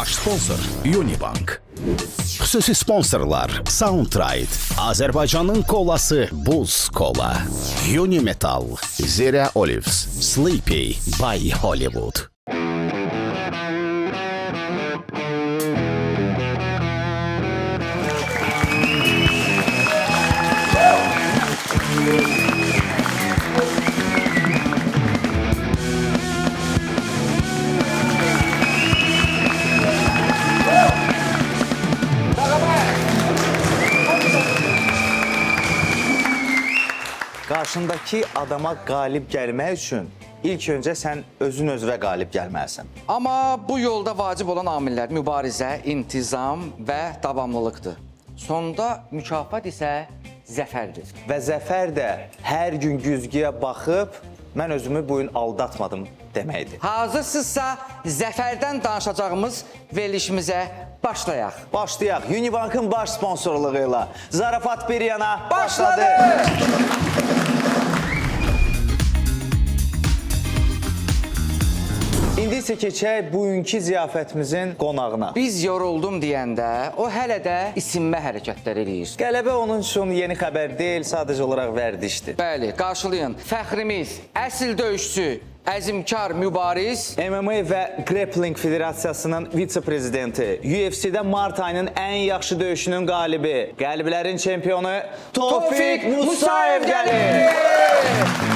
Baş sponsor Unibank. Xüsusi sponsorlar Soundtride, Azərbaycanın kolası Buz Kola, Unimetal, Zira Olives, Sleepy by Hollywood. Qarşındakı adama qalib gəlmək üçün ilk öncə sən özün özünə qalib gəlməlisən. Amma bu yolda vacib olan amillər mübarizə, intizam və davamlılıqdır. Sonda mükafat isə zəfərdir. Və zəfər də hər gün güzgüyə baxıb mən özümü bu gün aldatmadım deməkdir. Hazırsınızsa zəfərdən danışacağımız verilişimizə başlayaq. Başlayaq. Unibankın baş sponsorluğu ilə zarafat bir yana başladı. İndi isə keçək bugünkü ziyafətimizin qonağına. Biz yoruldum deyəndə o hələ də isinmə hərəkətləri eləyir. Qələbə onun üçün yeni xəbər deyil, sadəcə olaraq vərdişdir. Bəli, qarşılayın. Fəxrimiz, əsl döyüşçü, əzimkar mübariz, MMA və Grappling Federasiyasının vitse-prezidenti, UFC-də mart ayının ən yaxşı döyüşünün qalibi, qəliblərin çempionu Tofiq Musayev gəlir.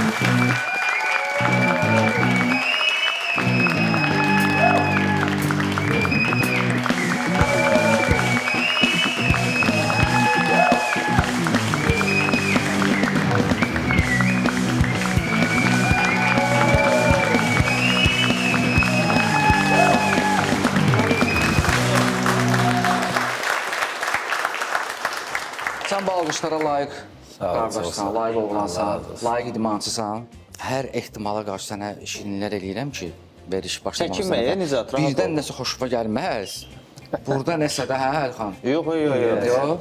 sən bu alqışlara layiq qardaşsan, layiq oğlansan, layiq idmançısan. Hər ehtimala qarşı sənə şirinlər eləyirəm ki, veriş başlamaq Çəkinməyə, Nizat, rahat ol. Birdən nəsə xoşuma gəlməz. Burada nəsə də, hə, Əlxan? Yox.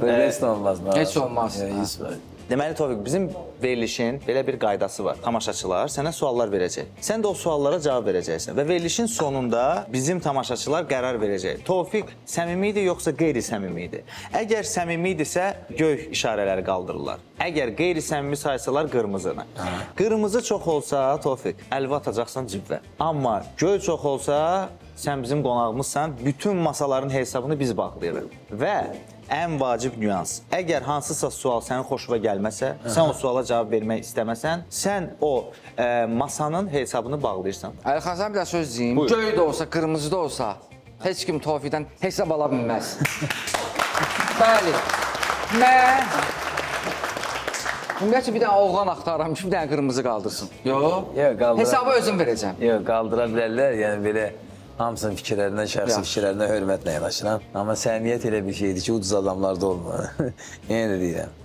Heç olmaz. Heç olmaz. Deməli Tofiq, bizim verilişin belə bir qaydası var. Tamaşaçılar sənə suallar verəcək. Sən də o suallara cavab verəcəksən və verilişin sonunda bizim tamaşaçılar qərar verəcək. Tofiq səmimi idi yoxsa qeyri-səmimi idi? Əgər səmimi idisə göy işarələri qaldırırlar. Əgər qeyri-səmimi saysalar qırmızını. Qırmızı çox olsa Tofiq, əlvi atacaqsan cibvə. Amma göy çox olsa sən bizim qonağımızsan, bütün masaların hesabını biz bağlayırıq. Və ən vacib nüans. Əgər hansısa sual sənin xoşuna gəlməsə, sən o suala cavab vermək istəməsən, sən o masanın hesabını bağlayırsan. Əlxan, sən bir də söz deyim. Göy də olsa, qırmızı da olsa, heç kim Tofiqdən hesab ala bilməz. Bəli. Mən ümumiyyətlə bir dənə oğlan axtarıram ki, bir dənə qırmızı qaldırsın. Yox, hesabı özüm verəcəm. Yox, qaldıra bilərlər. Yəni belə hamısının fikirlərindən, şəxsi fikirlərindən hörmətlə yanaşıram. Amma səmiyyət elə bir şeydir ki, ucuz adamlarda olmur. Yenə də deyirəm.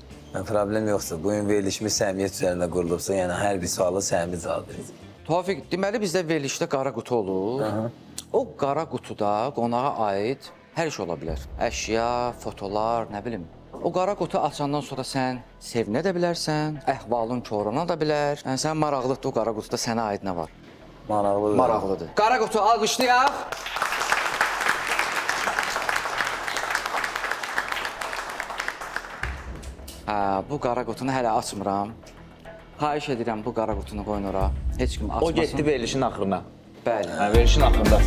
Problem yoxsa, bugün verilişimiz səmiyyət üzərində qurulubsa, yəni hər bir sualı səmimi cavab verəcək. Tofiq, deməli bizdə verilişdə qara qutu olur. O qara qutuda qonağa aid hər iş ola bilər. Əşya, fotolar, nə bilim. O qara qutu açandan sonra sən sevinə də bilərsən, əhvalın koruna da bilər. Yəni sən maraqlıdır o qara qutuda sənə aid nə var? Maraqlıdır. Maraqlıdır. Qara qutu alqışlayaq. Bu qara qutunu hələ açmıram. Xahiş edirəm bu qara qutunu qoyun ora. Heç kim açmasın. O getdi verilişin axırına. Bəli. Verilişin axırında.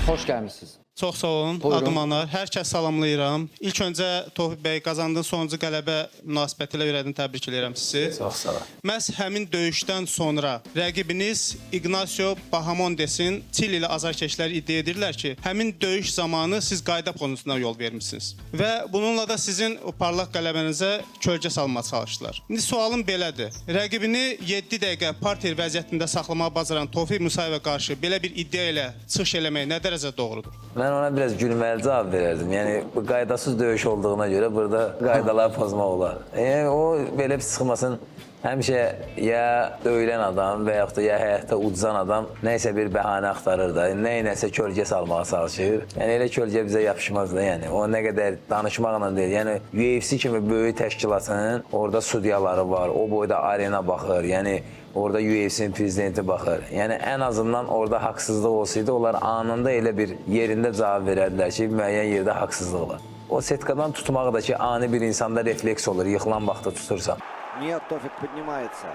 Xoş gəlmisiniz. Çox sağ olun, Buyurun. adım Anar. Hər kəs salamlayıram. İlk öncə Tofiq bəy qazandığın sonuncu qələbə münasibətilə ürəkdən təbrik edirəm sizi. Çox sağ ol. Məhz həmin döyüşdən sonra rəqibiniz Ignacio Bahamondesin Çili ilə azarkeşlər iddia edirlər ki, həmin döyüş zamanı siz qayda pozuntusuna yol vermişsiniz. Və bununla da sizin o parlaq qələbənizə kölgə salmağa çalışdılar. İndi sualım belədir. Rəqibini 7 dəqiqə parter vəziyyətində saxlamağı bacaran Tofiq Musayevə qarşı belə bir iddia ilə çıxış eləmək nə dərəcədə doğrudur? Mən ona biraz gülməli cavab verərdim. Yəni, bu qaydasız döyüş olduğuna görə burada qaydaları pozmaq olar. Yəni, o belə bir çıxmasın Həmişə ya döyülən adam və yaxud da ya həyatda udzan adam nəysə bir bəhanə axtarır da, nəyinəsə kölgə salmağa çalışır. Yəni elə kölgə bizə yapışmaz da, yəni o nə qədər danışmaqla deyil. Yəni UFC kimi böyük təşkilatın orada sudyaları var, o boyda arena baxır. Yəni orada UFC-nin prezidenti baxır. Yəni ən azından orada haqsızlıq olsaydı, onlar anında elə bir yerində cavab verərdilər ki, müəyyən yerdə haqsızlıq var. O setkadan tutmaq da ki, ani bir insanda refleks olur, yıxılan vaxtda tutursan. Нет, Тофик поднимается.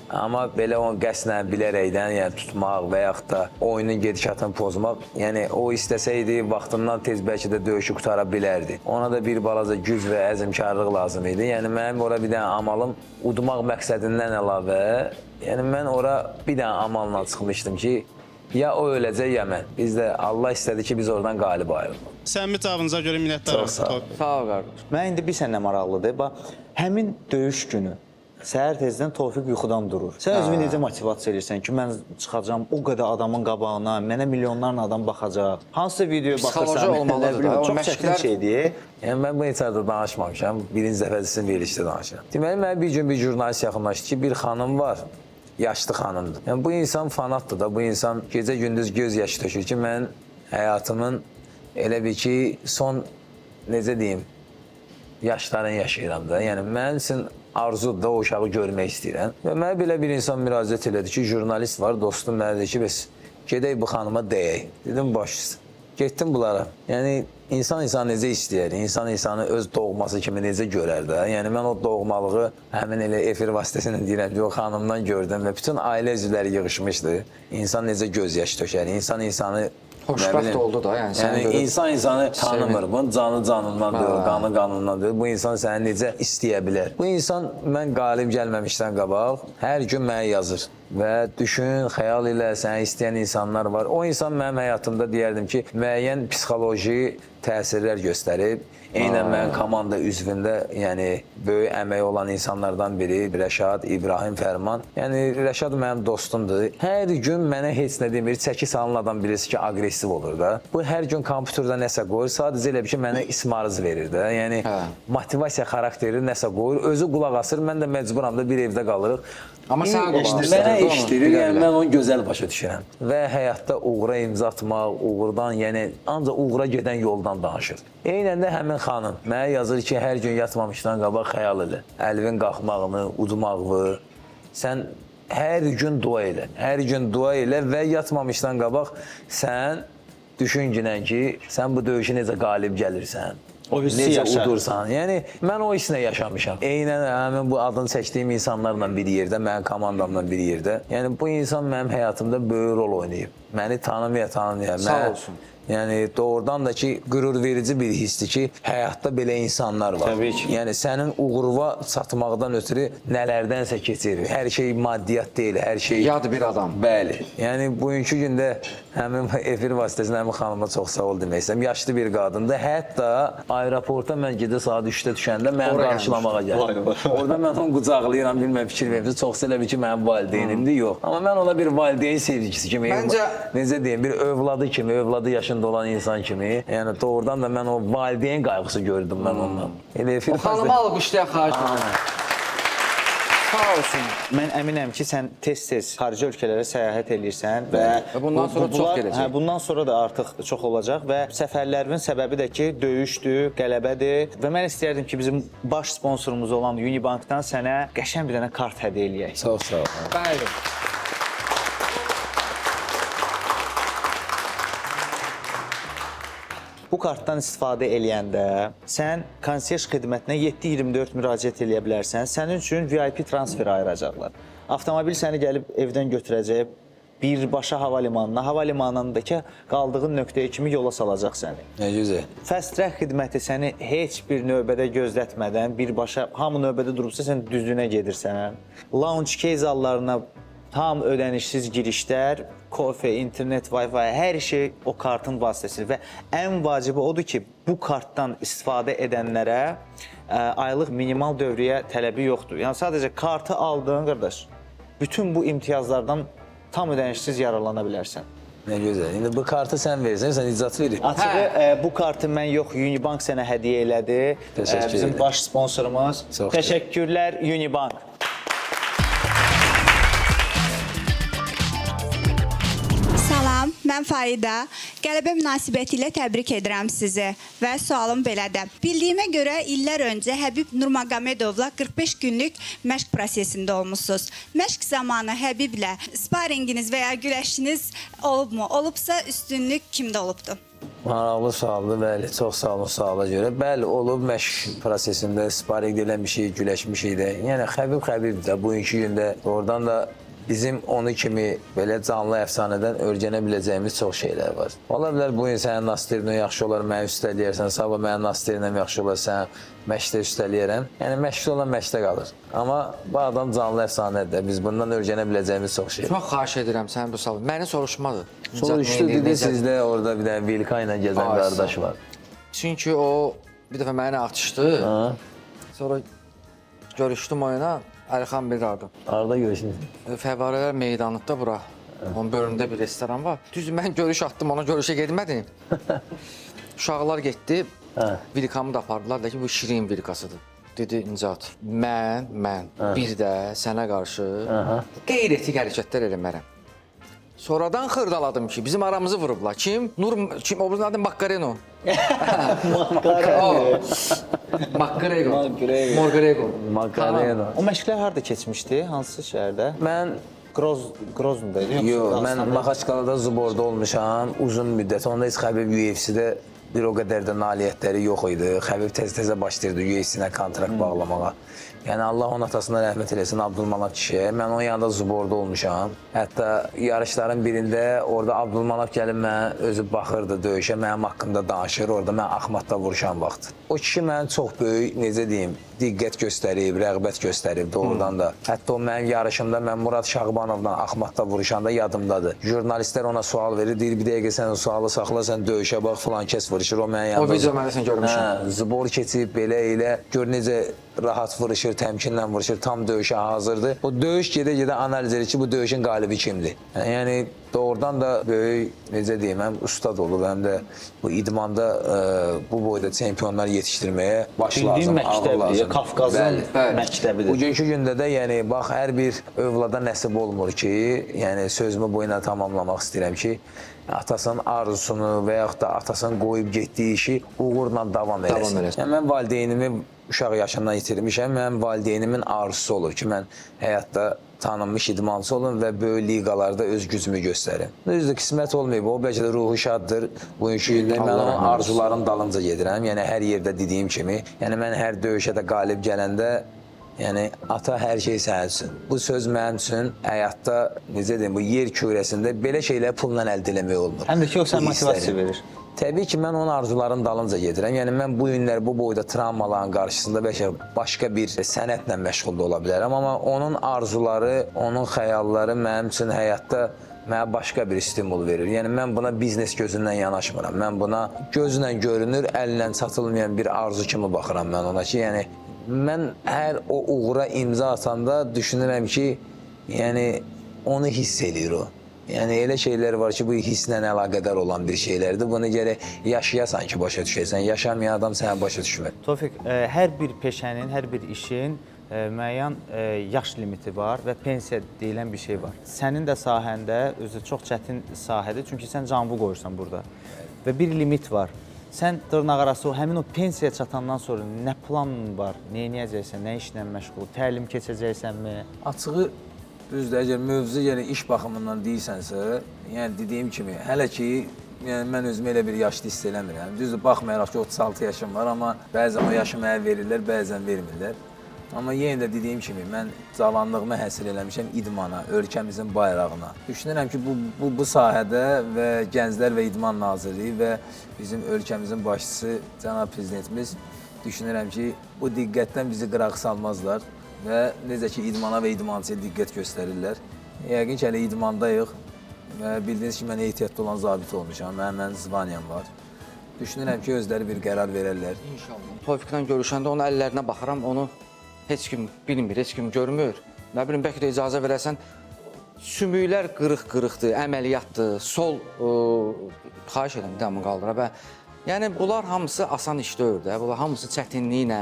Amma belə onu qəsdən, bilərəkdən, yəni tutmaq və yaxud da oyunun gedişatını pozmaq, yəni o istəsəydi vaxtından tez bəlkə də döyüşü qutara bilərdi. Ona da bir balaca güc və əzmkarlıq lazım idi. Yəni mənim ora bir dənə amalım udmaq məqsədindən əlavə, yəni mən ora bir dənə amalla çıxmışdım ki, ya o öləcək, ya mən. Biz də Allah istədi ki, biz oradan qalib ayrılıq. Səmimi cavabınıza görə minnətdaram. Çox sağ ol. Sağ ol qardaş. Mən indi bir sənə maraqlıdır. Bax, həmin döyüş günü səhər tezdən Tofiq yuxudan durur. Sən özünü necə motivasiya edirsən ki, mən çıxacağam o qədər adamın qabağına, mənə milyonlarla adam baxacaq. Hansı videoya baxırsan? Psixoloji olmalıdır da, o çox çətin şeydir. Yəni mən bu içəridə danışmamışam. Birinci dəfə sizin verilişdə danışıram. Deməli, mənə bir gün bir jurnalist yaxınlaşdı ki, bir xanım var. Yaşlı xanımdır. Yəni bu insan fanatdır da, bu insan gecə-gündüz göz yaşı tökür ki, mən həyatımın elə bir ki, son necə deyim, yaşların yaşayıram da. Yəni mənim üçün arzudur da o uşağı görmək istəyirəm. Və mənə belə bir insan müraciət elədi ki, jurnalist var, dostum mənə dedi ki, bəs gedək bu xanıma deyək. Dedim, baş üstə. Getdim bunlara. Yəni insan insanı necə istəyər, insan insanı öz doğması kimi necə görər də. Yəni mən o doğmalığı həmin elə efir vasitəsilə deyirəm ki, o xanımdan gördüm və bütün ailə üzvləri yığışmışdı. İnsan necə göz yaşı tökər, insan insanı Xoşbəxt oldu da, yəni səni Yəni görüb insan insanı tanımır. Bunun canı canından deyil, qanı qanından deyil. Bu insan səni necə istəyə bilər? Bu insan mən qalib gəlməmişdən qabaq hər gün mənə yazır. Və düşün, xəyal ilə səni istəyən insanlar var. O insan mənim həyatımda deyərdim ki, müəyyən psixoloji təsirlər göstərib. Eynən mənim komanda üzvündə, yəni böyük əməyi olan insanlardan biri Rəşad, İbrahim Fərman. Yəni Rəşad mənim dostumdur. Hər gün mənə heç nə demir, çəki salan adam bilirsə ki, aqressiv olur da. Bu hər gün kompüterdə nəsə qoyur, sadəcə elə bir ki, mənə ismarız verir də. Yəni motivasiya xarakteri nəsə qoyur, özü qulaq asır, mən də məcburam da bir evdə qalırıq. Amma sən Mənə işdirir, yəni mən onu gözəl başa düşürəm. Və həyatda uğura imza atmaq, uğurdan, yəni ancaq uğura gedən yoldan danışır. Eynən də həmin xanım mənə yazır ki, hər gün yatmamışdan qabaq xəyal elə. Əlvin qalxmağını, udmağını, sən hər gün dua elə. Hər gün dua elə və yatmamışdan qabaq sən düşün ginən ki, sən bu döyüşü necə qalib gəlirsən. O hissi necə yaşa. udursan. Yəni mən o hissinə yaşamışam. Eynən həmin bu adını çəkdiyim insanlarla bir yerdə, mənim komandamla bir yerdə. Yəni bu insan mənim həyatımda böyük rol oynayıb. Məni tanımaya. Sağ olsun. Yəni doğrudan da ki, qürur verici bir hissdir ki, həyatda belə insanlar var. Təbii ki. Yəni sənin uğurva çatmaqdan ötürü nələrdənsə keçir. Hər şey maddiyyat deyil, hər şey yad bir adam. Bəli. Yəni bugünkü gündə həmin efir vasitəsilə həmin xanıma çox sağ ol demək istəyirəm. Yaşlı bir qadındır. Hətta aeroporta mən gecə saat 3-də düşəndə mən qarşılamağa gəldim. Orada mən onu qucaqlayıram, bilməm fikir verirəm. Çox elə bir ki, mənim valideynimdir, yox. Amma mən ona bir valideyn sevgisi kimi, necə deyim, bir övladı kimi, övladı yaşında olan insan kimi, yəni doğrudan da mən o valideyn qayğısı gördüm mən ondan. Elə efir O xanıma alqışlayaq, xahiş edirəm. Sağ olsun. Mən əminəm ki, sən tez-tez xarici ölkələrə səyahət edirsən və bundan sonra çox gələcək. Bundan sonra da artıq çox olacaq və səfərlərimin səbəbi də ki, döyüşdür, qələbədir və mən istəyərdim ki, bizim baş sponsorumuz olan Unibankdan sənə qəşəng bir dənə kart hədiyyə eləyək. Çox sağ ol. Bəli. Bu kartdan istifadə eləyəndə sən konsiyerj xidmətinə 7/24 müraciət eləyə bilərsən. Sənin üçün VIP transferi ayıracaqlar. Avtomobil səni gəlib evdən götürəcək, birbaşa hava limanındakı qaldığın nöqtəyə kimi yola salacaq səni. Nə gözəl. Fast Track xidməti səni heç bir növbədə gözlətmədən birbaşa hamı növbədə durubsa sən düzlüyünə gedirsən. Lounge key zallarına tam ödənişsiz girişlər, kofe, internet, Wi-Fi, hər şey o kartın vasitəsilə və ən vacibi odur ki, bu kartdan istifadə edənlərə aylıq minimal dövriyyə tələbi yoxdur. Yəni sadəcə kartı aldığın qardaş, bütün bu imtiyazlardan tam ödənişsiz yararlana bilərsən. Nə gözəl. İndi bu kartı sən verirsən, sən icazə verir. Açığı bu kartı mən yox, Unibank sənə hədiyyə elədi. Təşəkkür Bizim edirəm. baş sponsorumuz. Çox Təşəkkürlər Unibank. Mən Faida. Qələbə münasibəti ilə təbrik edirəm sizi və sualım belədir. Bildiyimə görə illər öncə Həbib Nurmagomedovla 45 günlük məşq prosesində olmusunuz. Məşq zamanı Həbiblə sparinginiz və ya güləşiniz olubmu? Olubsa üstünlük kimdə olubdu? Maraqlı sualdır, bəli. Çox sağ olun suala görə. Bəli, olub məşq prosesində sparing eləmişik, güləşmişik də. Yəni Xəbib də bugünkü gündə oradan da bizim onu kimi belə canlı əfsanədən öyrənə biləcəyimiz çox şeylər var. Ola bilər bu gün sənin Nastirinə yaxşı olar, mən üstələyərsən, sabah mənim Nastirinəm yaxşı olar, sən məşqdə üstələyərəm. Yəni məşqdə olan məşqdə qalır. Amma bu adam canlı əfsanədir. Biz bundan öyrənə biləcəyimiz çox şey var. Çox xahiş edirəm sən bu sualı. Məni soruşmadı. Soruşdu, dedi sizdə orada bir dənə Vilka ilə gəzən qardaş var. Çünki o bir dəfə məni atışdı. Sonra görüşdüm oyuna. Əlixan bilir harda. Harada görüşdünüz? Fəvvarələr meydanında bura. Onun bölümündə bir restoran var. Düz mən görüş atdım, ona görüşə getmədim. Uşaqlar getdi. Vilkamı da apardılar da ki, bu şirin vilkasıdır. Dedi İncat, mən bir də sənə qarşı qeyri-etik hərəkətlər eləmərəm. Sonradan xırdaladım ki, bizim aramızı vurublar. Kim? Kim? O birinin adı Macareno. Macareno. O məşqlər harda keçmişdi? Hansı şəhərdə? Mən Grozny'da idi. yox, mən Maxaçqalada Zuborda olmuşam uzun müddət. Onda heç Xəbib UFC-də bir o qədər də nailiyyətləri yox idi. Xəbib tez-tezə başlayırdı UFC-nə kontrakt bağlamağa. Yəni Allah onun atasına rəhmət eləsin, Abdulmanap kişiyə. Mən onun yanında Zuborda olmuşam. Hətta yarışların birində orada Abdulmanap gəlib mənə özü baxırdı döyüşə, mənim haqqımda danışır. Orada mən Axmatda vuruşan vaxt. O kişi mənim çox böyük, necə deyim, diqqət göstərib, rəğbət göstərib doğrudan da. Hətta o mənim yarışımda mən Murad Şağbanovla Axmatda vuruşanda yadımdadır. Jurnalistlər ona sual verir, deyir bir dəqiqə sən o sualı saxla, sən döyüşə bax, filan kəs vuruşur. O mənim yanında. O video mən də sən görmüşəm. Zubor keçib belə elə, gör necə rahat vuruşur, təmkinlə vuruşur, tam döyüşə hazırdır. O döyüş gedə-gedə analiz edir ki, bu döyüşün qalibi kimdir? Yəni doğrudan da böyük, necə deyim, həm ustad olub, həm də bu idmanda bu boyda çempionlar yetişdirməyə baş lazım, ağıl lazım. Qafqazın məktəbidir. Bugünkü gündə də yəni bax hər bir övlada nəsib olmur ki, yəni sözümü bu ilə tamamlamaq istəyirəm ki, atasının arzusunu və yaxud da atasının qoyub getdiyi işi uğurla davam eləsin. Yəni mən valideynimi uşaq yaşından itirmişəm, mənim valideynimin arzusu olur ki, mən həyatda tanınmış idmançı olun və böyük liqalarda öz gücümü göstərim. Düzdür, qismət olmayıb, o bəlkə də ruhu şaddır. Bugünkü gündə mən onun arzuların dalınca gedirəm. Yəni hər yerdə dediyim kimi, yəni mən hər döyüşə də qalib gələndə yəni ata hər şey sənin üçün. Bu söz mənim üçün həyatda, necə deyim, bu yer kürəsində belə şeylər pulla əldə eləmək olmur. Həm də ki, o sən motivasiya verir. Təbii ki, mən onun arzuların dalınca gedirəm. Yəni mən bu günlər bu boyda travmaların qarşısında bəlkə başqa bir sənətlə məşğul da ola bilərəm, amma onun arzuları, onun xəyalları mənim üçün həyatda mənə başqa bir stimul verir. Yəni mən buna biznes gözündən yanaşmıram. Mən buna gözlə görünür, əllə çatılmayan bir arzu kimi baxıram mən ona ki, yəni mən hər o uğura imza atanda düşünürəm ki, yəni onu hiss eləyir o. Yəni elə şeylər var ki, bu hisslə əlaqədar olan bir şeylərdir. Bunu gərək yaşayasan ki, başa düşəsən. Yaşamayan adam sənə başa düşmür. Tofiq, hər bir peşənin, hər bir işin müəyyən yaş limiti var və pensiya deyilən bir şey var. Sənin də sahəndə özü çox çətin sahədir, çünki sən canvu qoyursan burada və bir limit var. Sən dırnaqarası o, həmin o pensiyaya çatandan sonra nə planın var, nə edəcəksən, nə işlə məşğul, təlim keçəcəksənmi? Açığı düzdür, əgər mövzu yəni iş baxımından deyirsənsə, yəni dediyim kimi, hələ ki yəni mən özümü elə bir yaşlı hiss eləmirəm. Düzdür, baxmayaraq ki 36 yaşım var, amma bəzən o yaşı mənə verirlər, bəzən vermirlər. Amma yenə də dediyim kimi, mən cavanlığımı həsr eləmişəm idmana, ölkəmizin bayrağına. Düşünürəm ki, bu sahədə və Gənclər və İdman Nazirliyi və bizim ölkəmizin başçısı cənab prezidentimiz düşünürəm ki, bu diqqətdən bizi qıraq salmazlar və necə ki, idmana və idmançıya diqqət göstərirlər. Yəqin ki, hələ idmandayıq və bildiyiniz ki, mən ehtiyatlı olan zabit olmuşam, mənim zvaniyam var. Düşünürəm ki, özləri bir qərar verərlər. İnşallah. Tofiqlə görüşəndə onun əllərinə baxıram, onu heç kim bilmir, heç kim görmür. Nə bilim, bəlkə də icazə verərsən, sümüklər qırıq-qırıqdır, əməliyyatdır, sol xahiş edirəm, dəmini qaldıra. Yəni, bunlar hamısı asan iş deyil, bunlar hamısı çətinliklə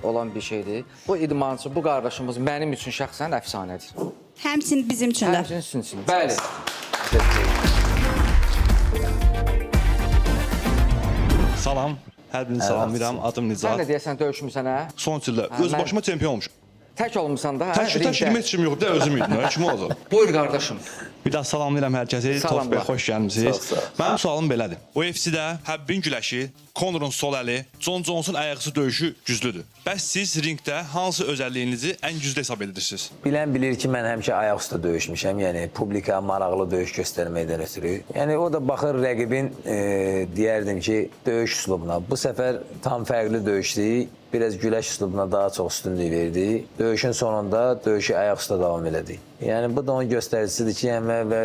olan bir şeydir. Bu idmançı, bu qardaşımız mənim üçün şəxsən əfsanədir. Həmçinin bizim üçün də. Həmçinin sizin üçün. Bəli. Salam. Hər birini salamlayıram. Adım Sən Nicat. də deyəsən döyüşmüsən hə? Son ildə öz mən- başıma çempion olmuşam. Tək olmusan da hə? Tək ringdə? heç kim yox, bir də özüm idim. Kim olacaq? Buyur qardaşım. Bir daha salamlayıram hər kəsi. Salamlar. Tofiq bəy, xoş gəlmisiniz. Sağ ol. Mənim sualım belədir. UFC-də Həbbin güləşi, Conor'un sol əli, John Jones'un ayaqüstü döyüşü güclüdür. Bəs siz ringdə hansı özəlliyinizi ən güclü hesab edirsiniz? Bilən bilir ki, mən həmişə ayaqüstü döyüşmüşəm, yəni publika maraqlı döyüş göstərməkdən ötürü. Yəni o da baxır rəqibin deyərdim ki, döyüş üslubuna. Bu səfər tam fərqli döyüşdü. Biraz güləş üslubuna daha çox üstünlük verdi. Döyüşün sonunda döyüşü ayaqüstə davam elədi. Yəni bu da onun göstəricisidir ki, və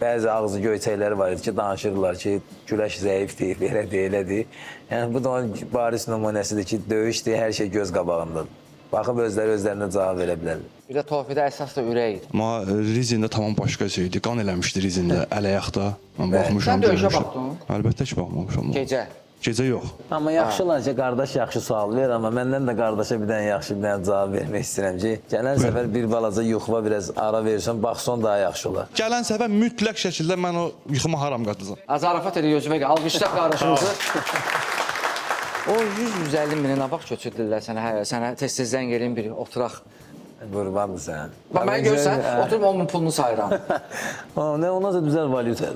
bəzi ağzı göyçəkləri var idi ki, danışırlar ki, güləş zəifdir, belədir, elədir. Yəni bu da onun bariz nümunəsidir ki, döyüşdür, hər şey göz qabağındadır. Baxıb özlərinə cavab verə bilərlər. Bir də Tofiqdə əsas da ürəkdir. Amma Rizində tamam başqa şeydi. Qan eləmişdi Rizində, əl-ayaqda. Mən baxmışam. Sən döyüşə görmüşəm. baxdın? Əlbəttə ki, baxmamışam. Gecə. Gecə yox. Amma yaxşılar ki, qardaş yaxşı sual ver, amma məndən də qardaşa bir dənə yaxşı bir dənə cavab vermək istəyirəm ki, gələn səfər bir balaca yuxuva biraz ara versən, baxsan daha yaxşı olar. Gələn səfər mütləq şəkildə mən o yuxuma haram qatacağam. Zarafat edir Özbək. Alqışla qardaşımızı. O 100-150 minə nə vaxt köçürdülər sənə? Hə, sənə tez-tez zəng eləyim bir oturaq. Qurbandır sən. Bax mən görsən, oturub onun pulunu sayıram. Ne ona da düzəl valyuta.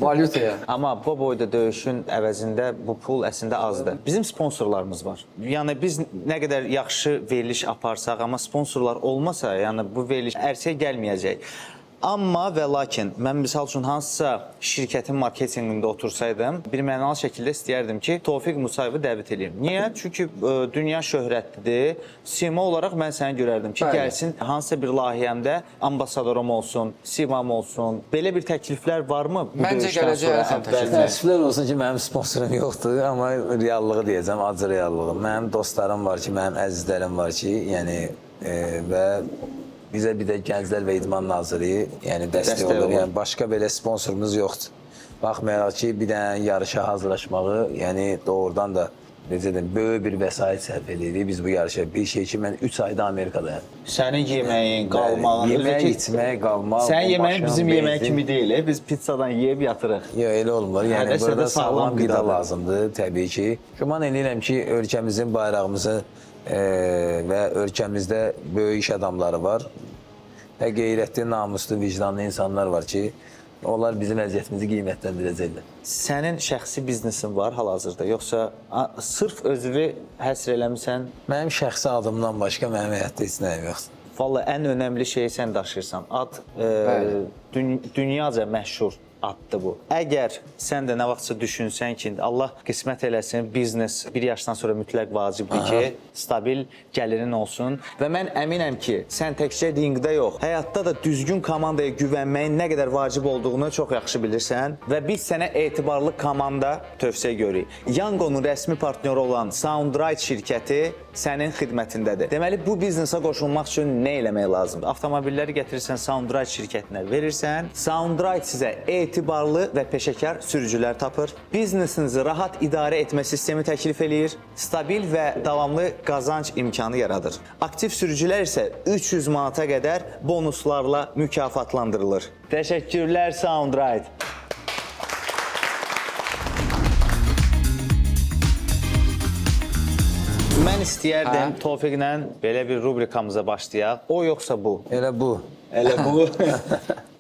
Valyutaya. Amma bu boyda döyüşün əvəzində bu pul əslində azdır. Bizim sponsorlarımız var. Yəni biz nə qədər yaxşı veriliş aparsaq, amma sponsorlar olmasa, yəni bu veriliş ərsəyə gəlməyəcək. Amma və lakin mən misal üçün hansısa şirkətin marketinqində otursaydım, bir mənalı şəkildə istəyərdim ki, Tofiq Musayev'i dəvət edeyim. Niyə? Çünki dünya şöhrətlidir. Sima olaraq mən səni görərdim ki, gəlsin hansısa bir layihəmdə ambasadorum olsun, simam olsun. Belə bir təkliflər varmı? Məncə gələcək təkliflər. Təəssüflər olsun ki, mənim sponsorum yoxdur, amma reallığı deyəcəm, acı reallığı. Mənim dostlarım var ki, mənim əzizlərim var ki, yəni və bizə bir də Gənclər və İdman Nazirliyi yəni dəstək olur. Yəni başqa belə sponsorumuz yoxdur. Baxmayaraq ki, bir dənə yarışa hazırlaşmağı, yəni doğrudan da necə deyim, böyük bir vəsait sərf edirik biz bu yarışa. Bir şey ki, mən 3 ayda Amerikadayım. Sənin yeməyin, qalmağın, yemək, içmək, qalmaq. Sənin yeməyin bizim yemək kimi deyil. Biz pizzadan yeyib yatırıq. Yox, elə olmur. Yəni Hədəsə burada də sağlam sağlam qida qidadır. lazımdır təbii ki. Güman edirəm ki, ölkəmizin bayrağımızı və ölkəmizdə böyük iş adamları var və qeyrətli, namuslu, vicdanlı insanlar var ki, onlar bizim əziyyətimizi qiymətləndirəcəklər. Sənin şəxsi biznesin var hal-hazırda, yoxsa sırf özünü həsr eləmirsən? Mənim şəxsi adımdan başqa mənim həyatda heç nəyim yoxdur. Vallahi ən önəmli şeyi sən daşıyırsan. Ad dünyaca məşhur addır bu. Əgər sən də nə vaxtsa düşünsən ki, Allah qismət eləsin, biznes bir yaşdan sonra mütləq vacibdir ki, stabil gəlirin olsun və mən əminəm ki, sən təkcə ringdə yox, həyatda da düzgün komandaya güvənməyin nə qədər vacib olduğunu çox yaxşı bilirsən və biz sənə etibarlı komanda tövsiyə görürük. Yangonun rəsmi partnyoru olan Soundrite şirkəti sənin xidmətindədir. Deməli, bu biznesə qoşulmaq üçün nə eləmək lazımdır? Avtomobilləri gətirirsən Soundrite şirkətinə verirsən, Soundrite sizə etibarlı və peşəkar sürücülər tapır, biznesinizi rahat idarə etmə sistemi təklif eləyir, stabil və davamlı qazanc imkanı yaradır. Aktiv sürücülər isə 300 manata qədər bonuslarla mükafatlandırılır. Təşəkkürlər Soundrite. Mən istəyərdim Tofiqlə belə bir rubrikamıza başlayaq. O yoxsa bu? Elə bu. Elə bu.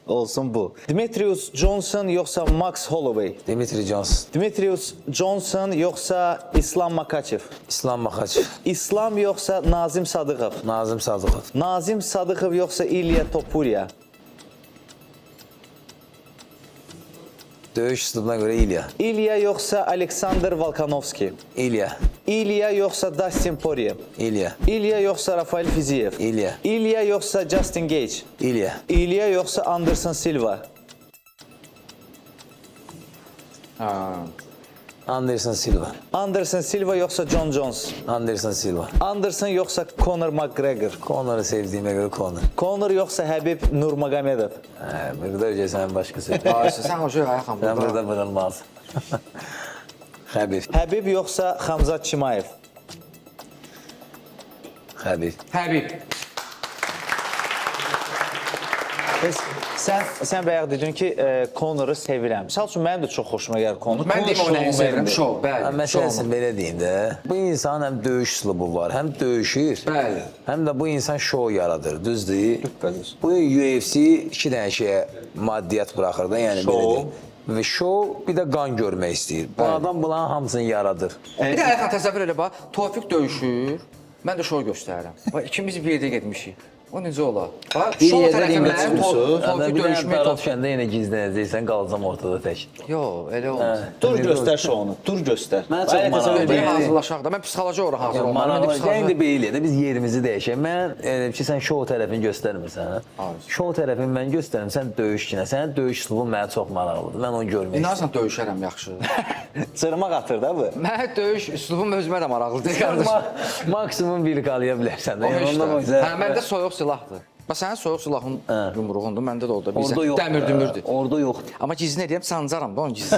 Olsun bu. Demetrius Johnson yoxsa Max Holloway? Dimitri Johnson. Demetrius Johnson yoxsa İslam Makachev? İslam Maxachev. İslam yoxsa Nazim Sadıqov? Nazim Sadıqov. Nazim Sadıqov yoxsa İlya Topuria? Döyüş üslubuna görə İlya. İlya yoxsa Aleksandr Volkanovski? İlya. İlya yoxsa Dustin Poirier? İlya. İlya yoxsa Rafael Fiziev? İlya. İlya yoxsa Justin Gage? İlya. İlya yoxsa Anderson Silva? Anderson Silva. Anderson Silva yoxsa John Jones? Anderson Silva. Anderson yoxsa Conor McGregor? Conor'u sevdiyimə görə Conor. Conor yoxsa Habib Nurmagomedov? Burada öcəsən başqa söz. Sən o şey ayaqam Sən burada. burada bığılmaz. Xəbir. Habib yoxsa Xamzat Chimaev? Xəbir. Həbib. Sən bayaq dedin ki, Conoru sevirəm. Misal üçün mənim də çox xoşuma gəlir Conor. Mən deyim o nəyi sevirəm, şov, bəli. Məsələn, belə deyim də, bu insan həm döyüş üslubu var, həm döyüşür, Bəli. həm də bu insan şou yaradır, düzdür? Bu UFC iki dənə şeyə maddiyyat buraxır da, yəni belə deyim. Və şou, bir də qan görmək istəyir. Bu adam bunların hamısını yaradır. Bir də Ayxan təsəvvür elə bax, Tofiq döyüşür, mən də şov göstərirəm. Bax, ikimiz bir yerdə getmişik. O necə olar? Bax, şov tərəfi mənim, Tofiq Bir dənə döyüşmək para düşəndə yenə gizlənəcəksən, qalacam ortada tək. Yox, elə olmaz. Dur göstər şounu, dur göstər. Mən çox maraqlı. Belə hazırlaşaq da, mən psixoloji olaraq hazır olmalıyam. İndi belə də biz yerimizi dəyişək. Mən elə ki, sən şou tərəfini göstərmirsən. Şou tərəfini mən göstərim, sən döyüşçünə. Sənin döyüş üslubun mənə çox maraqlıdır. Mən onu görmək istəyirəm. İnanırsan döyüşərəm yaxşı. Cırmaq atır da bu. Mən döyüş üslubum özümə də maraqlıdır qardaş. Maksimum bir qalaya bilərsən də. O Yəni heç ondan də. başqa- Hə, məndə soyuq silahdır. Bax, sənin soyuq silahın yumruğundur, məndə də oldu. Orada yox. Dəmir dümürdür. Orada yoxdur. Amma gizli edəyəm, sancaram da onun gizli.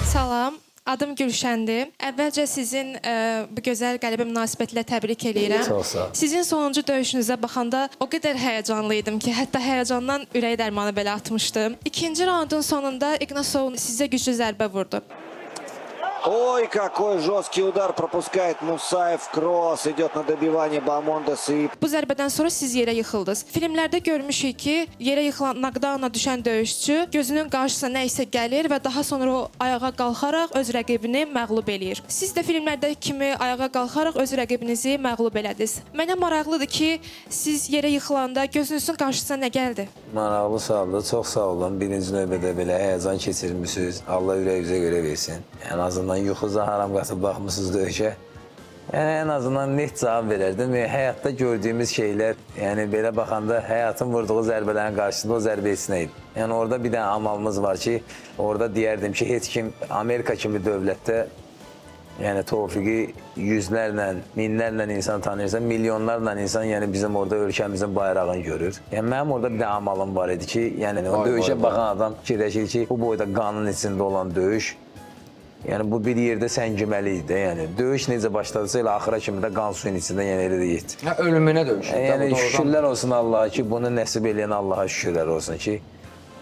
Salam, adım Gülşəndir. Əvvəlcə sizin bu gözəl qəlibə münasibətlə təbrik eləyirəm. Çox sağ ol. Sizin sonuncu döyüşünüzə baxanda o qədər həyəcanlı idim ki, hətta həyəcandan ürək dərmanı belə atmışdım. İkinci raundun sonunda Ignasov sizə güclü zərbə vurdu. Ой, какой жесткий удар пропускает Мусаев. Кросс идет на добивание Бамондеса. И Bu zərbədən sonra siz yerə yıxıldınız. Filmlərdə görmüşük ki, yerə yıxılan, knockdowna düşən döyüşçü gözünün qarşısına nə isə gəlir və daha sonra o ayağa qalxaraq öz rəqibini məğlub eləyir. Siz də filmlərdəki kimi ayağa qalxaraq öz rəqibinizi məğlub elədiniz. Mənə maraqlıdır ki, siz yerə yıxılanda gözünüzün qarşısına nə gəldi? Maraqlı sualdır. Çox sağ olun. Birinci növbədə belə həyəcan keçirmişsiniz. Allah ürəyinizə görə versin. Ən azından yuxuza haram qatıb baxmısınız döyüşə. Yəni, ən azından net cavab verərdim. Həyatda gördüyümüz şeylər, yəni belə baxanda həyatın vurduğu zərbələrin qarşısında o zərbə heç nə idi. Yəni, orada bir dənə amalımız var ki, orada deyərdim ki, heç kim Amerika kimi dövlətdə yəni Tofiqi yüzlərlə, minlərlə insan tanıyırsa, milyonlarla insan yəni bizim orada ölkəmizin bayrağını görür. Yəni mənim orada bir də amalım var idi ki, yəni o döyüşə baxan adam fikirləşir ki, bu boyda qanın içində olan döyüş, yəni bu bir yerdə səngiməli idi. Yəni döyüş necə başladısa elə axıra kimi də qan suyun içində yəni elə də getdi. Hə, ölümünə döyüşür. Yəni şükürlər olsun Allaha ki, bunu nəsib eləyən Allaha şükürlər olsun ki,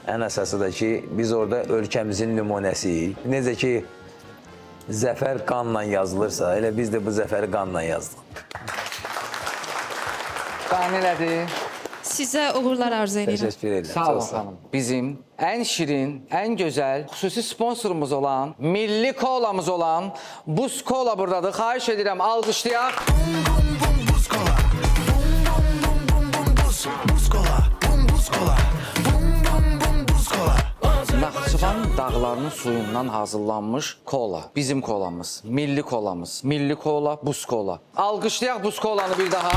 ən əsası da ki, biz orada ölkəmizin nümunəsiyik. Necə ki, zəfər qanla yazılırsa, elə biz də bu zəfəri qanla yazdıq. Qan elədi. Sizə uğurlar arzu edirəm. Təşəkkür edirəm. Sağ olun xanım. Bizim ən şirin, ən gözəl, xüsusi sponsorumuz olan, milli kolamız olan Buz Kola buradadır. Xahiş edirəm, alqışlayaq. Naxçıvan dağlarının suyundan hazırlanmış kola. Bizim kolamız, milli kolamız. Milli kola, Buz Kola. Alqışlayaq Buz Kolanı bir daha.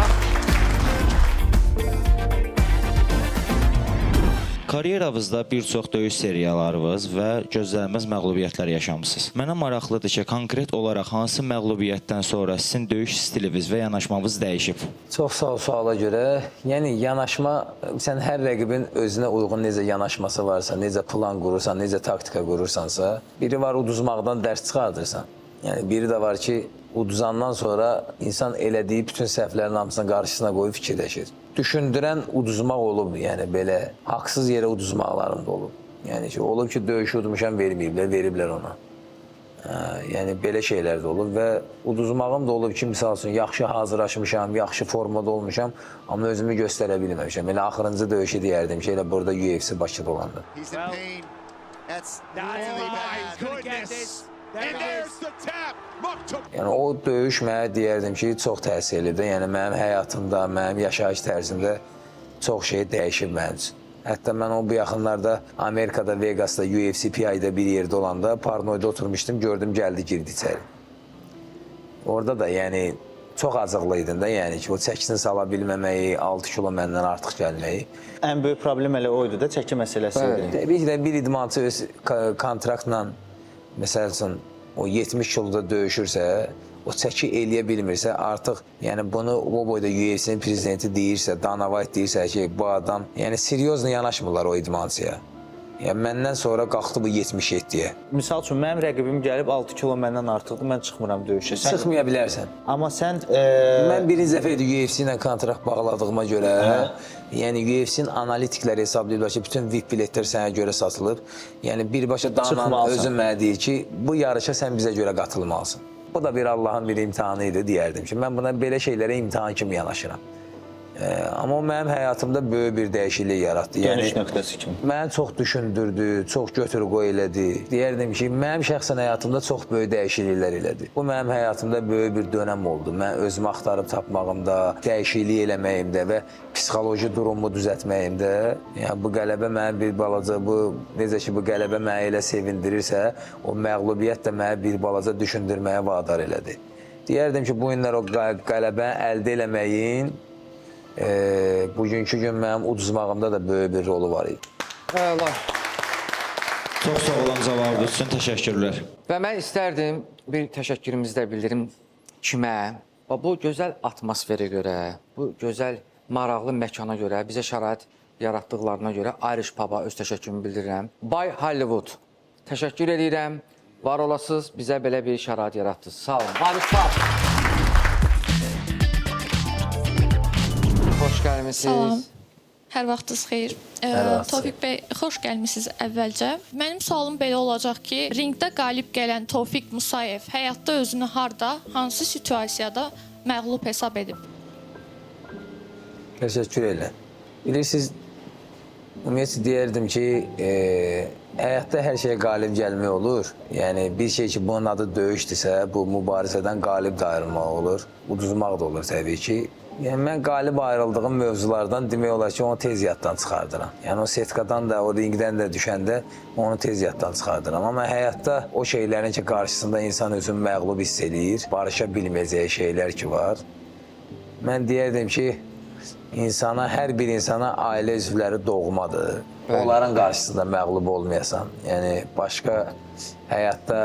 Karyeranızda bir çox döyüş seriyalarınız və gözlənilməz məğlubiyyətlər yaşamısınız. Mənə maraqlıdır ki, konkret olaraq hansı məğlubiyyətdən sonra sizin döyüş stiliniz və yanaşmanız dəyişib? Çox sağ ol suala görə. Yəni yanaşma, sən hər rəqibin özünə uyğun necə yanaşması varsa, necə plan qurursan, necə taktika qurursansa, biri var uduzmaqdan dərs çıxardırsan. Yəni biri də var ki, uduzandan sonra insan elədiyi bütün səhvlərin hamısını qarşısına qoyub fikirləşir. Düşündürən uduzmaq olub, yəni belə haqsız yerə uduzmaqlarım da olub. Yəni ki, olub ki, döyüşü udmuşam, veriblər ona. Yəni belə şeylər də olub və uduzmağım da olub ki, misal üçün, yaxşı hazırlaşmışam, yaxşı formada olmuşam, amma özümü göstərə bilməmişəm. Elə axırıncı döyüşü deyərdim ki, elə burada UFC Bakıda olanda. Yəni o döyüş mənə deyərdim ki, çox təsirlidir. Yəni mənim həyatımda, mənim yaşayış tərzimdə çox şey dəyişib mənim üçün. Hətta mən o bu yaxınlarda Amerikada, Vegasda, UFC PI-də bir yerdə olanda parnoyda oturmuşdum, gördüm, gəldi, girdi içəri. Orada da yəni çox acıqlıydın da, yəni ki, o çəkisini sala bilməməyi, 6 kilo məndən artıq gəlməyi. Ən böyük problem elə oydu da, çəki məsələsi idi. Təbii ki də bir idmançı öz kontraktla, məsəl üçün, o 70 kiloda döyüşürsə, o çəki eləyə bilmirsə, artıq yəni bunu o boyda UFC-nin prezidenti deyirsə, Dana White deyirsə ki, bu adam, yəni seriozla yanaşmırlar o idmançıya. Yəni məndən sonra qalxdı bu 77-yə. Misal üçün mənim rəqibim gəlib 6 kilo məndən artıqdır, mən çıxmıram döyüşə. Çıxmaya bilərsən. Amma sən Mən birinci dəfə idi UFC ilə kontrakt bağladığıma görə, yəni UFC-nin analitikləri hesablayırlar ki, bütün VIP biletlər sənə görə satılır. Yəni birbaşa Danan özü mənə deyir ki, bu yarışa sən bizə görə qatılmalısan. Bu da bir Allahın bir imtahanı idi deyərdim ki, mən buna belə şeylərə imtahan kimi yanaşıram. Amma o mənim həyatımda böyük bir dəyişiklik yaratdı. Dönüş nöqtəsi kimi. Məni çox düşündürdü, çox götür-qoy elədi. Deyərdim ki, mənim şəxsən həyatımda çox böyük dəyişikliklər elədi. Bu mənim həyatımda böyük bir dönəm oldu. Mən özümü axtarıb tapmağımda, dəyişiklik eləməyimdə və psixoloji durumumu düzəltməyimdə, yəni bu qələbə mənim bir balaca, necə ki bu qələbə məni elə sevindirirsə, o məğlubiyyət də məni bir balaca düşündürməyə vadar elədi. Deyərdim ki, bu günlər o qələbəni əldə eləməyin bugünkü gün mənim uduzmağımda da böyük bir rolu var idi. Əla. Çox sağ olun cavabınız üçün təşəkkürlər. Və mən istərdim bir təşəkkürümüzü də bildirim kimə? Bu gözəl atmosferə görə, bu gözəl maraqlı məkana görə, bizə şərait yaratdıqlarına görə Irish Pub-a öz təşəkkürümü bildirirəm. By Hollywood. Təşəkkür edirəm. Var olasınız, bizə belə bir şərait yaratdınız. Sağ olun. Irish Pub. Xoş gəlmisiniz. Salam. Hər vaxtınız xeyir. Tofiq bəy, xoş gəlmisiniz əvvəlcə. Mənim sualım belə olacaq ki, ringdə qalib gələn Tofiq Musayev həyatda özünü harda, hansı situasiyada məğlub hesab edib? Təşəkkür edirəm. Bilirsiniz, ümumiyyətlə deyərdim ki, həyatda hər şeyə qalib gəlmək olur. Yəni, bir şey ki, bunun adı döyüşdürsə, bu mübarizədən qalib də ayrılmaq olur. Uduzmaq da olur təbii ki. Yəni, mən qalib ayrıldığım mövzulardan demək olar ki, onu tez yaddan çıxardıram. Yəni, o setkadan da, o ringdən də düşəndə onu tez yaddan çıxardıram. Amma həyatda o şeylərin ki, qarşısında insan özünü məğlub hiss edir, barışa bilməyəcəyi şeylər ki var. Mən deyərdim ki, hər bir insana ailə üzvləri doğmadır. Onların qarşısında məğlub olmayasan. Yəni, başqa həyatda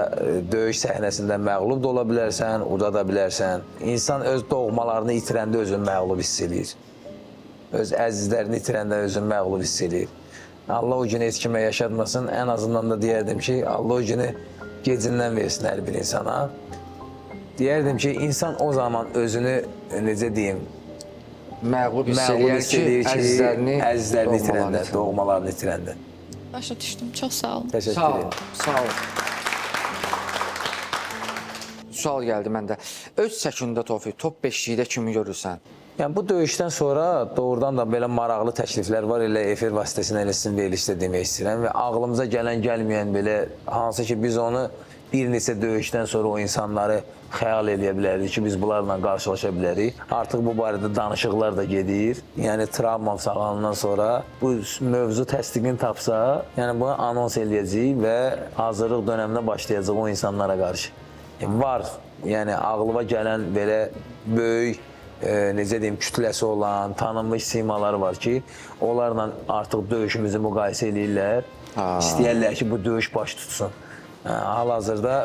döyüş səhnəsində məğlub da ola bilərsən, udada bilərsən. İnsan öz doğmalarını itirəndə özünü məğlub hiss edir. Öz əzizlərini itirəndə özünü məğlub hiss edir. Allah o günü heç kimə yaşatmasın. Ən azından da deyərdim ki, Allah o günü gecindən versin hər bir insana. Deyərdim ki, insan o zaman özünü, necə deyim, Məğlub hiss edir ki, əzizlərini itirəndə, doğmalarını itirəndə. Başa düşdüm. Çox sağ olun. Təşəkkür edirəm. Sağ olun. Sual gəldi məndə. Öz çəkində Tofiq, top 5-likdə kimi görürsən? Yəni, bu döyüşdən sonra doğrudan da belə maraqlı təkliflər var. Elə efir vasitəsilə elə sizin verilişdə demək istəyirəm. Və ağlımıza gələn belə, hansı ki biz onu bir neçə döyüşdən sonra o insanları xəyal eləyə bilərik ki, biz bunlarla qarşılaşa bilərik. Artıq bu barədə danışıqlar da gedir. Yəni, travmam sağalandan sonra bu mövzu təsdiqini tapsa, yəni bunu anons eləyəcəyik və hazırlıq dönəminə başlayacaq o insanlara qarşı. Var, yəni ağlıma gələn belə böyük, necə deyim, kütləsi olan, tanınmış simalar var ki, onlarla artıq döyüşümüzü müqayisə eləyirlər. İstəyərlər ki, bu döyüş baş tutsun. Hal-hazırda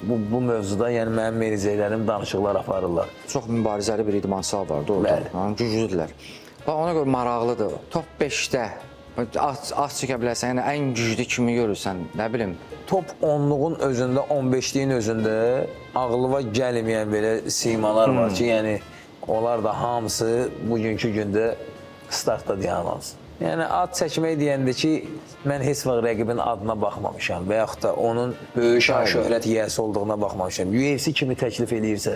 bu mövzuda yəni mənim merizələrim danışıqlar aparırlar. Çox mübarizəli bir idmansal var, doğrudan. Güclüdürlər. Ona görə maraqlıdır. Top 5-də az çəkə bilərsən, yəni ən güclü kimi görürsən, nə bilim. Top 10-luğun özündə, 15-liyin özündə ağlıma gəlməyən belə simalar var ki, yəni onlar da hamısı bugünkü gündə startda dayanmaz. Yəni, ad çəkmək deyəndə ki, mən heç vaxt rəqibin adına baxmamışam və yaxud da onun böyük şöhrət yiyəsi olduğuna baxmamışam. UFC kimi təklif eləyirsə,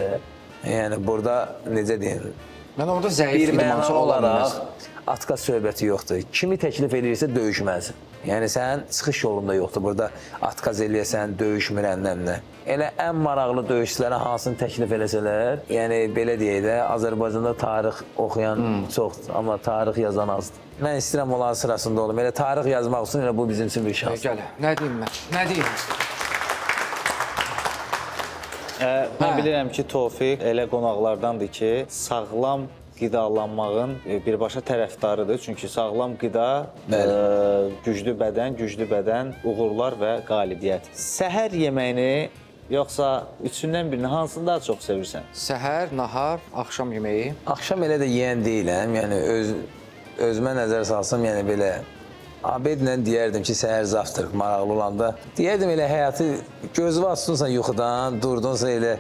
yəni burada necə deyim, Mən orada zəif idmançı olaraq atka söhbəti yoxdur. Kimi təklif eləyirsə döyüşməlisən. Yəni, sənin çıxış yolunda yoxdur. Burada atkaz eləyəsən, döyüşmürənnəmlə. Elə ən maraqlı döyüşçilərə hansını təklif eləsələr, yəni belə deyək də, Azərbaycanda tarix oxuyan çoxdur, amma tarix yazan azdır. Mən istəyirəm onların sırasında olum. Elə tarix yazmaq üçün elə bu bizim üçün bir şans. Gəl, nə deyim mən? Nə deyim? Mən bilirəm ki, Tofiq elə qonaqlardandır ki, sağlam qidalanmağın birbaşa tərəfdarıdır. Çünki sağlam qida, güclü bədən, uğurlar və qalibiyyət. Səhər yeməyini yoxsa üçündən birini hansını daha çox sevirsən? Səhər, nahar, axşam yeməyi. Axşam elə də yeyən deyiləm. Yəni özümə nəzər salsam, yəni belə Abedlə deyərdim ki, səhər zavtrıq maraqlı olanda. Deyərdim elə həyatı gözü açdınsa yuxudan, durdunsa elə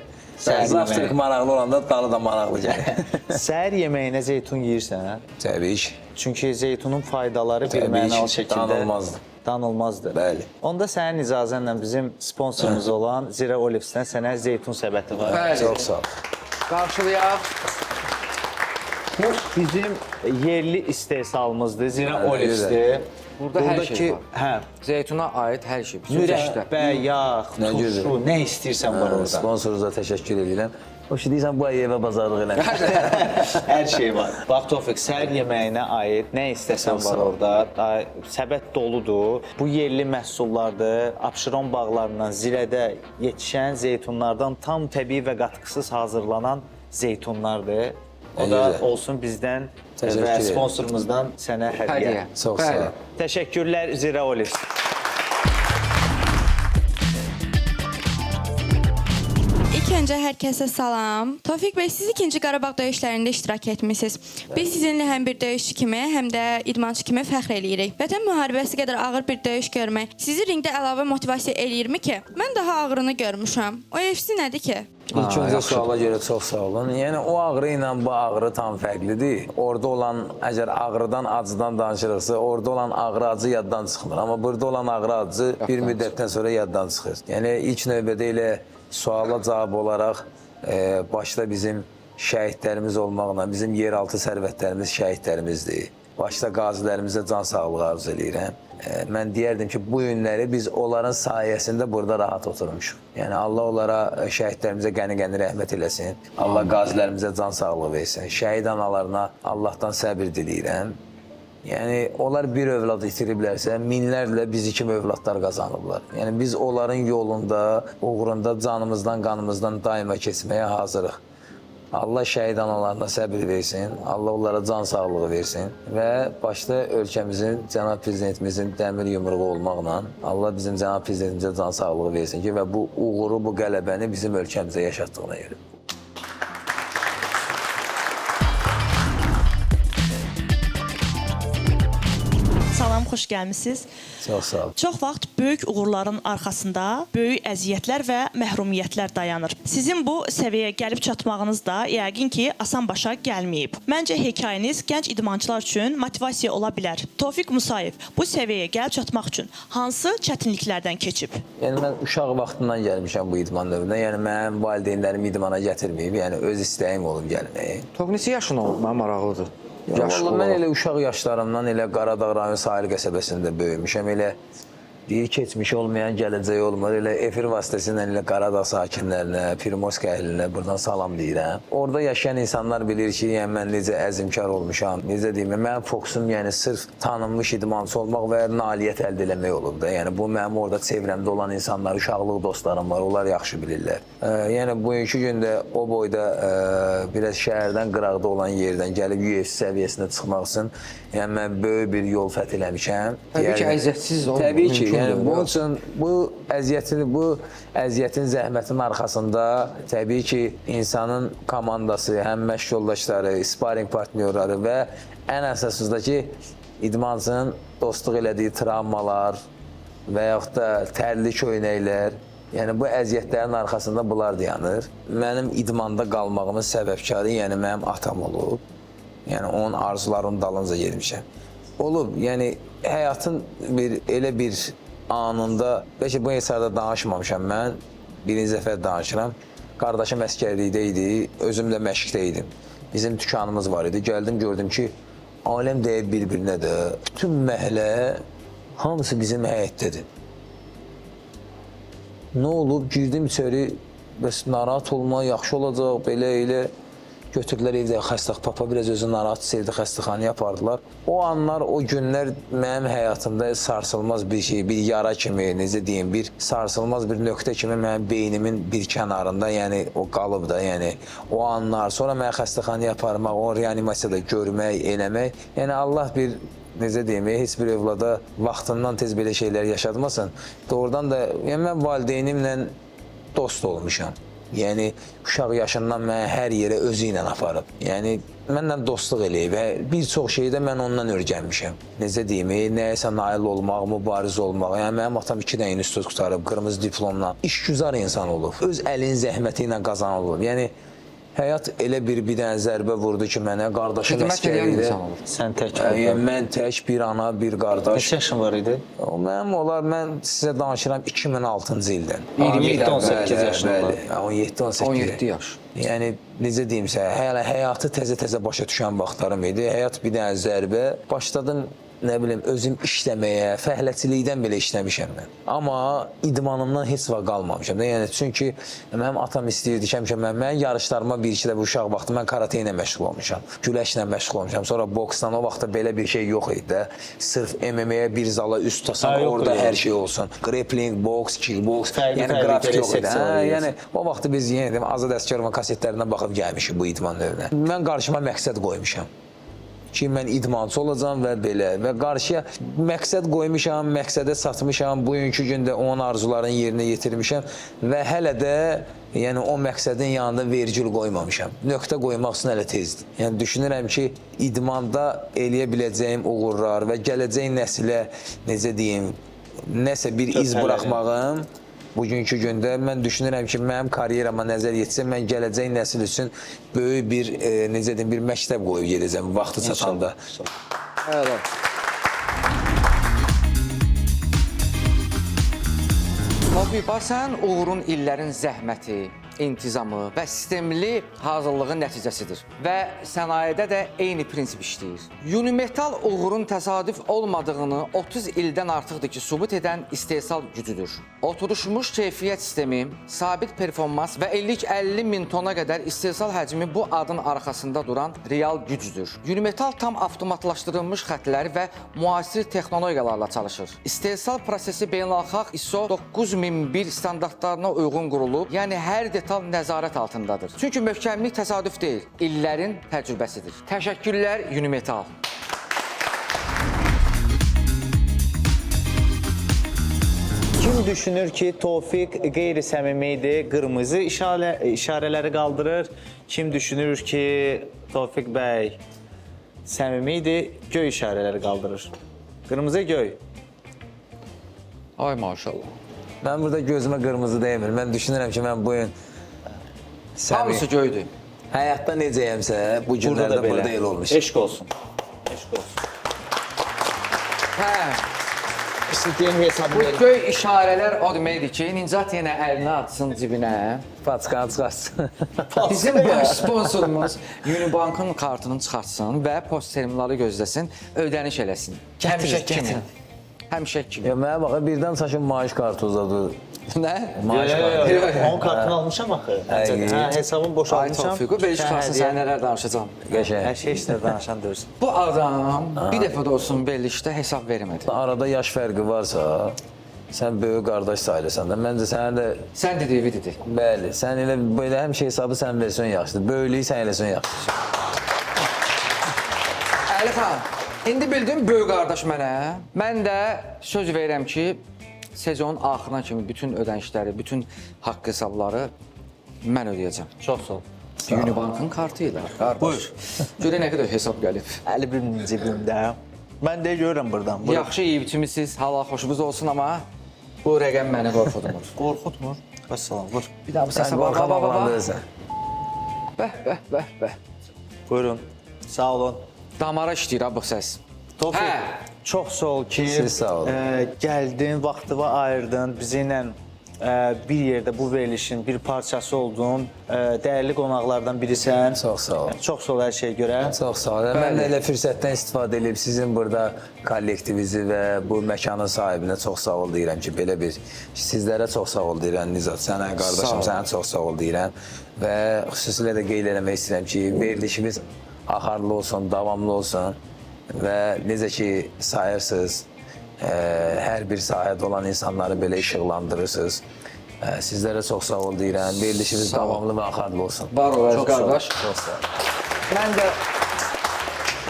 zavtrıq maraqlı olanda dalı da maraqlı gəlir. Səhər yeməyinə zeytun yeyirsən? Təbii ki. Çünki zeytunun faydaları bir mənalı şəkildə danılmazdır. Bəli. Onda sənin icazənlə bizim sponsorumuz olan Zira Olivs'dən sənə zeytun səbəti var. Bəli. Çox sağ ol. Qarşılayaq. Bu bizim yerli istehsalımızdır, Zira Olivs'dir. Burada hər şey var. Hə. Zeytuna aid hər şey. Bütün çeşidlər. Mürəbbə, yağ, turşu, nə istəyirsən var orada. Sponsorunuza təşəkkür edirəm. O şey deyirsən, bu ay evə bazarlıq eləmiş. Hər şey var. Bax Tofiq, səhər yeməyinə aid nə istəsən var orada. Səbət doludur. Bu yerli məhsullardır. Abşeron bağlarından Zirədə yetişən zeytunlardan tam təbii və qatqısız hazırlanan zeytunlardır. O da olsun bizdən və sponsorumuzdan sənə hədiyyə. Çox sağ ol. Təşəkkürlər Zira Olives. İlk öncə hər kəsə salam. Tofiq bəy, siz ikinci Qarabağ döyüşlərində iştirak etmisiniz. Biz sizinlə həm bir döyüşçü kimi, həm də idmançı kimi fəxr eləyirik. Vətən müharibəsi qədər ağır bir döyüş görmək sizi ringdə əlavə motivasiya eləyirmi ki? Mən daha ağırını görmüşəm. O UFC nədir ki? İlk öncə suala görə çox sağ olun. Yəni o ağrı ilə bu ağrı tam fərqlidir. Orada olan, əgər ağrıdan, acıdan danışırıqsa, orada olan ağrı acı yaddan çıxmır. Amma burada olan ağrı acı bir müddətdən sonra yaddan çıxır. Yəni ilk növbədə elə suala cavab olaraq başda bizim şəhidlərimiz olmaqla, bizim yeraltı sərvətlərimiz şəhidlərimizdir. Başda qazilərimizə can sağlığı arzu edirəm. Mən deyərdim ki, bu günləri biz onların sayəsində burada rahat oturmuşuq. Yəni Allah onlara, şəhidlərimizə qəni-qəni rəhmət eləsin. Allah qazilərimizə can sağlığı versin. Şəhid analarına Allahdan səbir diləyirəm. Yəni onlar bir övlad itiriblərsə, minlərlə bizi kimi övladlar qazanıblar. Yəni biz onların yolunda, uğrunda canımızdan, qanımızdan daima keçməyə hazırıq. Allah şəhid analarına səbir versin, Allah onlara can sağlığı versin və başda ölkəmizin, cənab prezidentimizin dəmir yumruğu olmaqla Allah bizim cənab prezidentimizə can sağlığı versin ki, və bu uğuru, bu qələbəni bizim ölkəmizə yaşatdığına görə. Salam, xoş gəlmisiniz. Çox sağ olun. Çox vaxt böyük uğurların arxasında böyük əziyyətlər və məhrumiyyətlər dayanır. Sizin bu səviyyəyə gəlib çatmağınız da yəqin ki, asan başa gəlməyib. Məncə hekayəniz gənc idmançılar üçün motivasiya ola bilər. Tofiq Musayev bu səviyyəyə gəlib çatmaq üçün hansı çətinliklərdən keçib? Yəni mən uşaq vaxtından gəlmişəm bu idman növünə. Yəni mənim valideynlərim idmana gətirməyib. Yəni öz istəyim olub gəlməyi. Tofiq neçə yaşın olub? Mənə maraqlıdır. Mən elə uşaq yaşlarımdan elə Qaradağ rayon sahil qəsəbəsində böyümüşəm. Elə deyir keçmiş olmayan gələcəyi olmur. Elə efir vasitəsilə elə Qaradağ sakinlərinə, Primorsk əhlinə buradan salam deyirəm. Orada yaşayan insanlar bilir ki, yəni mən necə əzmkar olmuşam. Necə deyim, mənim fokusum yəni sırf tanınmış idmançı olmaq və nailiyyət əldə eləmək olub da. Yəni bu mənim orada çevrəmdə olan insanlar, uşaqlıq dostlarım var, onlar yaxşı bilirlər. Yəni bugünkü gündə o boyda biraz şəhərdən qıraqda olan yerdən gəlib UFC səviyyəsinə çıxmaq üçün yəni mən böyük bir yol fəth eləmişəm. Təbii ki, əziyyətsiz olmur. Təbii ki, yəni bunun üçün bu əziyyətin, zəhmətin arxasında təbii ki, insanın komandası, həm məşq yoldaşları, sparring partnyorları və ən əsasında da ki, idmançının dostluq elədiyi travmalar və yaxud da tərli köynəklər, yəni bu əziyyətlərin arxasında bunlar dayanır. Mənim idmanda qalmağımın səbəbkarı, yəni mənim atam olub. Yəni onun arzularının dalınca getmişəm. Olub, yəni həyatın elə bir anında, bəlkə bu hesabda danışmamışam mən, birinci dəfə danışıram. Qardaşım əskərlikdə idi, özüm də məşqdə idim. Bizim dükanımız var idi, gəldim gördüm ki, aləm deyib bir-birinə də, bütün məhlə hamısı bizim həyətdədir. Nə olub, girdim içəri, bəs narahat olma, yaxşı olacaq, belə elə. Götürdülər evdə xəstəx, papa biraz özü narahat sevdi, xəstəxanaya apardılar. O anlar, o günlər mənim həyatımda sarsılmaz bir şey, bir yara kimi, necə deyim, bir sarsılmaz bir nöqtə kimi mənim beynimin bir kənarında, yəni o qalıb da, yəni o anlar. Sonra mənə xəstəxanaya aparmaq, o reanimasiyada görmək, eləmək. Yəni Allah bir, necə deyim, heç bir övlada vaxtından tez belə şeylər yaşatmasın. Doğrudan da, yəni mən valideynimlə dost olmuşam. Yəni uşaq yaşından məni hər yerə özü ilə aparıb. Yəni mənlə dostluq eləyib və bir çox şeyi də mən ondan öyrənmişəm. Necə deyim, nəyəsə nail olmaq, mübariz olmaq. Yəni mənim atam 2 dənə institut qurtarıb, qırmızı diplomla. İşgüzar insan olub. Öz əlinin zəhməti ilə qazanılıb. Yəni həyat elə bir dənə zərbə vurdu ki, mənə qardaşım əskəri idi. Sən tək Mən tək, bir ana, bir qardaş. Neçə yaşın var idi? Mən sizə danışıram 2006-cı ildən. 27-18 yaşında. 17-18. 17 yaş. Yəni necə deyimsə, hələ həyatı təzə-təzə başa düşən vaxtlarım idi. Həyat bir dənə zərbə. Başladım nə bilim özüm işləməyə, fəhləçilikdən belə işləmişəm mən. Amma idmanımdan heç vaxt qalmamışam da. Yəni çünki mənim atam istəyirdi ki, mən yarışlarıma bir-iki də bu uşaq vaxtı mən karate ilə məşğul olmuşam, güləşlə məşğul olmuşam. Sonra boksdan o vaxtda belə bir şey yox idi də. Sırf MMA-yə bir zala üst tutasan, orada hər şey olsun. Grappling, boks, kickboks, yəni qrafik yox idi. Yəni o vaxtı biz yenə deyim Azad Əsgərova kasetlərindən baxıb gəlmişik bu idman növünə. Mən qarşıma məqsəd qoymuşam ki, mən idmançı olacağam və belə. Və qarşıya məqsəd qoymuşam, məqsədə satmışam, bugünkü gündə onun arzularını yerinə yetirmişəm və hələ də yəni o məqsədin yanında vergül qoymamışam. Nöqtə qoymaq üçün hələ tezdir. Yəni düşünürəm ki, idmanda eləyə biləcəyim uğurlar və gələcək nəsilə, necə deyim, nəsə bir iz buraxmağım bugünkü gündə mən düşünürəm ki, mənim karyerama nəzər yetsə, mən gələcək nəsil üçün böyük bir, necə deyim, bir məktəb qoyub gedəcəm vaxtı çatanda. Tofiq, sən uğurun illərin zəhməti, intizamı və sistemli hazırlığın nəticəsidir və sənayedə də eyni prinsip işləyir. Unimetal uğurun təsadüf olmadığını 30 ildən artıqdır ki, sübut edən istehsal gücüdür. Oturuşmuş keyfiyyət sistemi, sabit performans və illik 50 min tona qədər istehsal həcmi bu adın arxasında duran real gücdür. Unimetal tam avtomatlaşdırılmış xətlər və müasir texnologiyalarla çalışır. İstehsal prosesi beynəlxalq ISO 9001 standartlarına uyğun qurulub, yəni hər detal nəzarət altındadır. Çünki möhkəmlik təsadüf deyil, illərin təcrübəsidir. Təşəkkürlər Unimetal. Kim düşünür ki, Tofiq qeyri-səmimidir, qırmızı işarələri qaldırır. Kim düşünür ki, Tofiq bəy səmimidir, göy işarələri qaldırır. Qırmızı, göy. Ay maşallah. Mən burada gözümə qırmızı deymir. Mən düşünürəm ki, mən bu gün hamısı göydür. Həyatda necəyəmsə, bu günlərdə burada el olmuş. Eşq olsun. Eşq olsun. Hə. İstəyim hesabı Bu göy işarələr o deməkdir ki, Nincat yenə əlini atsın cibinə. Paçkanı çıxartsın. Bizim baş sponsorumuz Unibankın kartını çıxartsın və post terminalı gözləsin, ödəniş eləsin. Həmişə kimi. Mənə baxa, birdən saçın maaş kartı uzadı. Nə? Maaş kartı. Onun kartını almışam axı. Hesabımı boşalmışam. Ay Tofiq, belə çıxarsın, sən nələr danışacağam. Qəşəng. Hər şey işlə danışan dörsün. Bu adam bir dəfə də olsun verilişdə hesab vermədi. Arada yaş fərqi varsa, sən böyük qardaş sayılırsan da. Məncə sənə də... Sən dediyi dedi. Bəli, sən elə böyle həmişə hesabı sən versən yaxşıdır. Böyüklüyü sən eləsən yaxşıdır. Əli xan, indi bildin böyük qardaş mənə. Mən də söz verirəm ki, sezonun axırına kimi bütün ödənişləri, bütün haqq hesabları mən ödəyəcəm. Çox sağ ol. Unibankın kartı ilə, qardaş. Buyur. Görə nə qədər hesab gəlib. 51-ci cibimdə. Mən də görürəm buradan. Yaxşı yeyib içmisiniz, halal xoşunuz olsun, amma bu rəqəm məni qorxutmur. Qorxutmur. Vəssalam, vur. Bir daha bu səsə Sən qorxamaqlandırırsan. Bəh. Buyurun. Sağ olun. Damara işləyir bu səs. Tofiq, çox sağ ol ki, Siz sağ olun. Gəldin, vaxtını ayırdın, bizimlə bir yerdə bu verilişin bir parçası oldun. Dəyərli qonaqlardan birisən. Çox sağ ol. Çox sağ ol hər şeyə görə. Çox sağ ol. Mən də elə fürsətdən istifadə edib sizin burada kollektivizi və bu məkanın sahibinə çox sağ ol deyirəm ki, belə bir sizlərə çox sağ ol deyirəm Nizat. Sənə qardaşım, sənə çox sağ ol deyirəm və xüsusilə də qeyd eləmək istəyirəm ki, verilişimiz axarlı olsun, davamlı olsun və necə ki sayırsınız, hər bir sahədə olan insanları belə işıqlandırırsınız. Sizlərə çox sağ ol deyirəm. Verilişiniz davamlı və axarlı olsun. Var ol, qardaş. Çox sağ ol. Mən də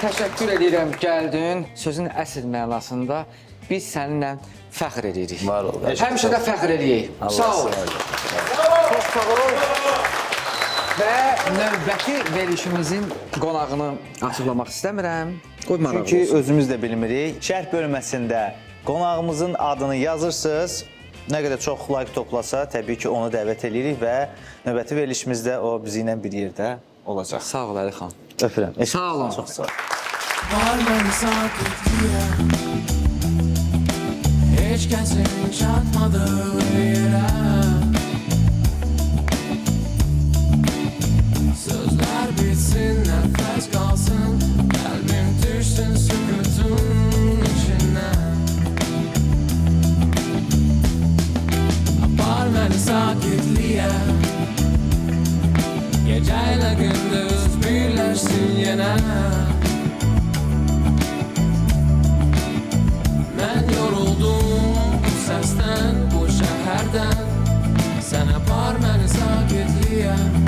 təşəkkür edirəm, gəldin. Sözün əsl mənasında biz səninlə fəxr edirik. Var ol. Həmişə də fəxr edirik. Sağ ol. Çox sağ ol. Və növbəti verilişimizin qonağını açıqlamaq istəmirəm. Qoy maraq olsun. Çünki özümüz də bilmirik. Şərh bölməsində qonağımızın adını yazırsınız. Nə qədər çox like toplasa, təbii ki, onu dəvət edirik və növbəti verilişimizdə o bizi ilə bir yerdə olacaq. Sağ ol Əli xan. Öpürəm. Sağ olun. Çox sağ ol. Var məni sakitliyə Heç kəsin çatmadığı yerə Sözlər bitsin, nəfəs qalsın Qəlbim düşsün sükutun içinə Apar məni sakitliyə Gecə ilə gündüz birləşsin yenə Mən yoruldum bu səsdən, bu şəhərdən Sən apar məni sakitliyə